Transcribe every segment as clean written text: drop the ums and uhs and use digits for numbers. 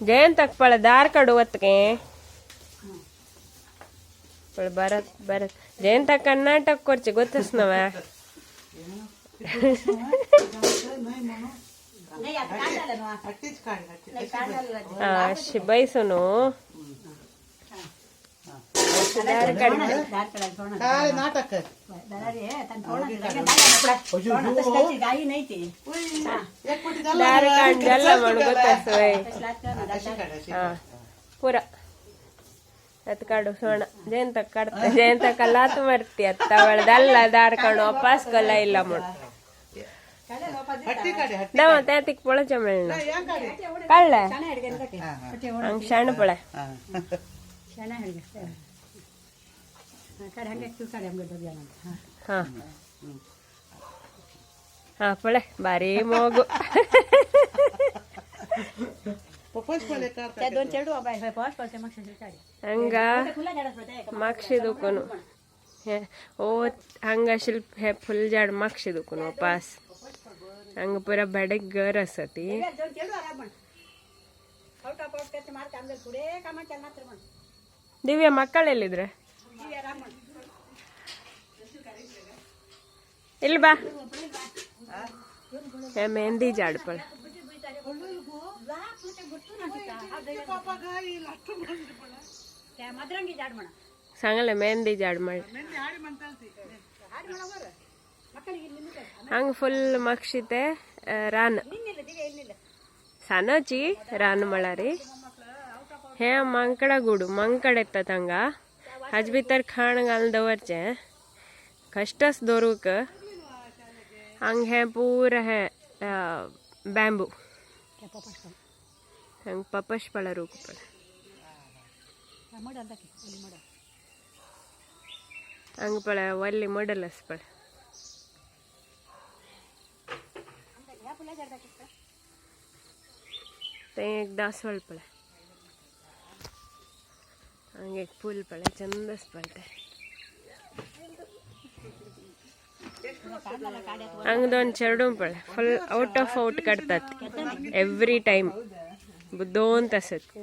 जयंतक पळ दार कडवत के पळ बरत बरत जयंतक कर्नाटक करचे गोतस नव अशी बैसुनु दार कड नाटक दार कांडला म्हणून गोतस वय पुरा ಅತ್ ಕಾಡು ಸೋಣ ಜಯಂತ ಕಡ್ತ ಜಯಂತ ಕಲ್ಲಾತ್ ಮರ್ತಿ ಅತ್ತ ಅವಳದಲ್ಲ ದಾರ್ ಕಾಣು ವಾಪಸ್ ಕಲ್ಲ ಇಲ್ಲ ಮಾಡು ದವ ತಾತಿಕ್ ಪೊಳ ಚಮಳ್ನ ಕಳ್ಳ ಹಂಗ ಶಾಣ ಪೊಳ ಹಾ ಹಾ ಪೊಳೆ ಬಾರಿ ಮೋಗು ಹಂಗ मागशे दुखून ओ हांगा शिल्प हे फुल झाड मागशे दुखून वापास हंग पुरा बेडक घर आसा ती दिव्या मಕ್ಕಳ ಎಲ್ಲಿದ್ರೆ ಇಲ್ಲಿ ಬಾ हे मेहंदी झाड पण सांगले मेहंदी झाड माड हंग फुल मक्षिते रान सानाची रान मळारी हे मंकडा गुडू मंकड येतात हंगा हाज भितर खाण घालून दवरचे कष्टच दोरूक हंग हे पूर हे बॅम्बू हंग पपश पळ रूक पळ हंग पळ वल्ली मडलस पळ ते एक दासवळ पळ हंग एक फूल पळ चंदस पळते हंग दोन चेडू पळ फुल आउट ऑफ आउट काढतात एव्हरी टाइम दोन तासत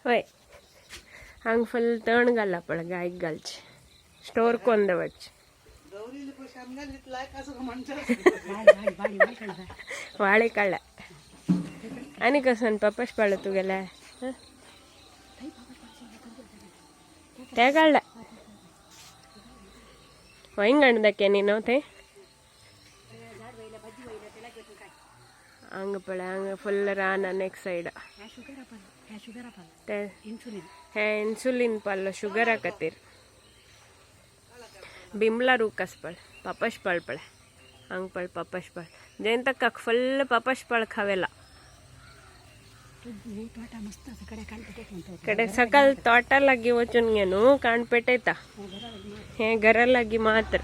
होय हंग फुल तण घाला पळ गायक घालचे स्टोर कोण दवरचे वाळे काढला आणि कसं पपश पाळ तू गेला त्या काढला ಹಿಂಗಣ್ದಕ್ಕೆ ನೀನು ते ಹಂಗ ಪಳ ಹಂಗ ಫುಲ್ ರಾನ್ ನೆಕ್ಸ್ಟ್ ಸೈಡ್ हे इन्सुलिन पल्ल शुगर हाकतीर बिमला रूकस पळ पपश पळ पळ हंग पळ पपश पळ जयंतक फुल पपश पळ खावेला कಡೆ सकाळ तोटालागी वचून घेनु काण पेटयता हे घरालागी मात्र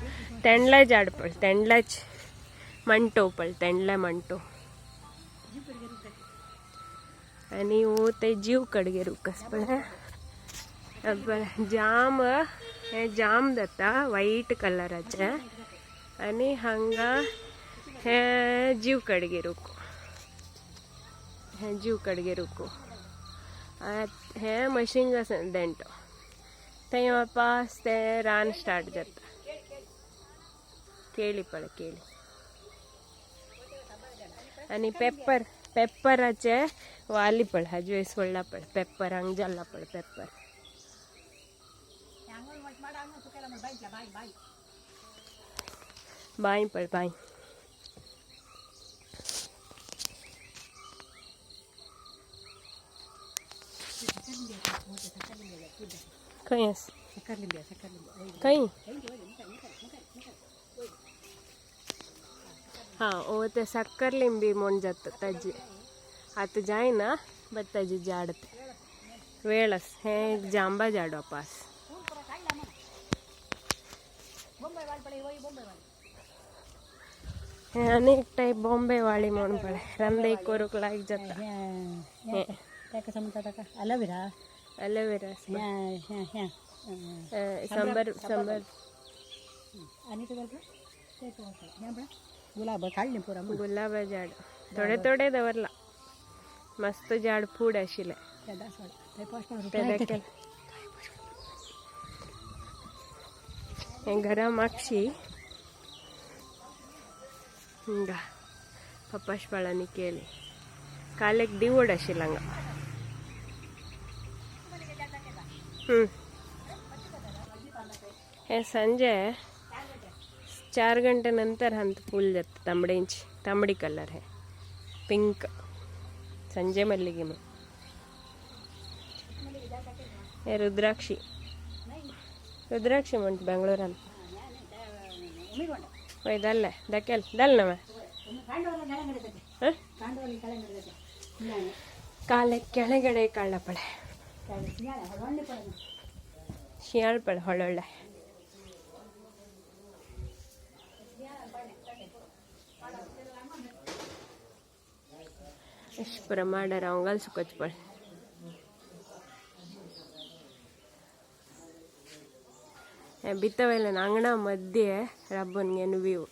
तेंडला झाड पळ तेंडलाच मंटो पळ तेंडला मंटो आणि ओ ते जीव कडगे रुकस पळ जाम हे जाम जाता व्हाईट कलराचे आणि हांगा हे जीव कडगे रुको हे जीव कडगे रुको हे मशीन आसा देंटो थंय वापस ते रान स्टार्ट जाता केळी पळ केळी आणि पेपराचे वाली पळ हाजे वेस वडला पळ पेपर हंग जाला पळ पेपर बाय पळ बाय कहीं कहीं हाँ वो ते सक्कर लिंबी मोन जात ताजी आता जाए ना बट ताजी झाडते वेळस हे जांबा झाड वापास हे अनेक टाइप बॉम्बे वाली म्हणून पडे रंदे कोरुक लायक जाता अलोवेरा अलोवेरा संबर आणि तो बोलतो ते तो नेंबळा गुलाब काढली पुरा गुलाबा झाड थोडे थोडे दवरला मस्त झाड फूड आशिल्ले त्या दासवाड ते पोस्टर ते देखील हे घरा मागशी हिंगा पपाश फळांनी केली काल एक दिवड आशिल्ला हांगा हे संजे 4 गंटे नंतर हंत फूल जाता तांबड्यांची तांबडी कलर है पिंक संजे मल्लिगे में हे रुद्राक्षी म्हणत बेंगळूरान वय दल्ले दकेल दल नव ಕಾಲೆ ಕೆಳಗಡೆ ಕಳ್ಳಪಳೆ ಶಿಯಾಳ್ಪಳೆ ಹೊಳ್ಳೊಳ್ಳೆ ಎಷ್ಟು ಪ್ರಮಾಣ ರಂಗಲ್ ಸುಕಚ್ಪಳೆ ಬಿತ್ತವೆಲ್ಲ ಅಂಗಣ ಮಧ್ಯೆ ರಬ್ಬನ್ಗೆ ವ್ಯೂ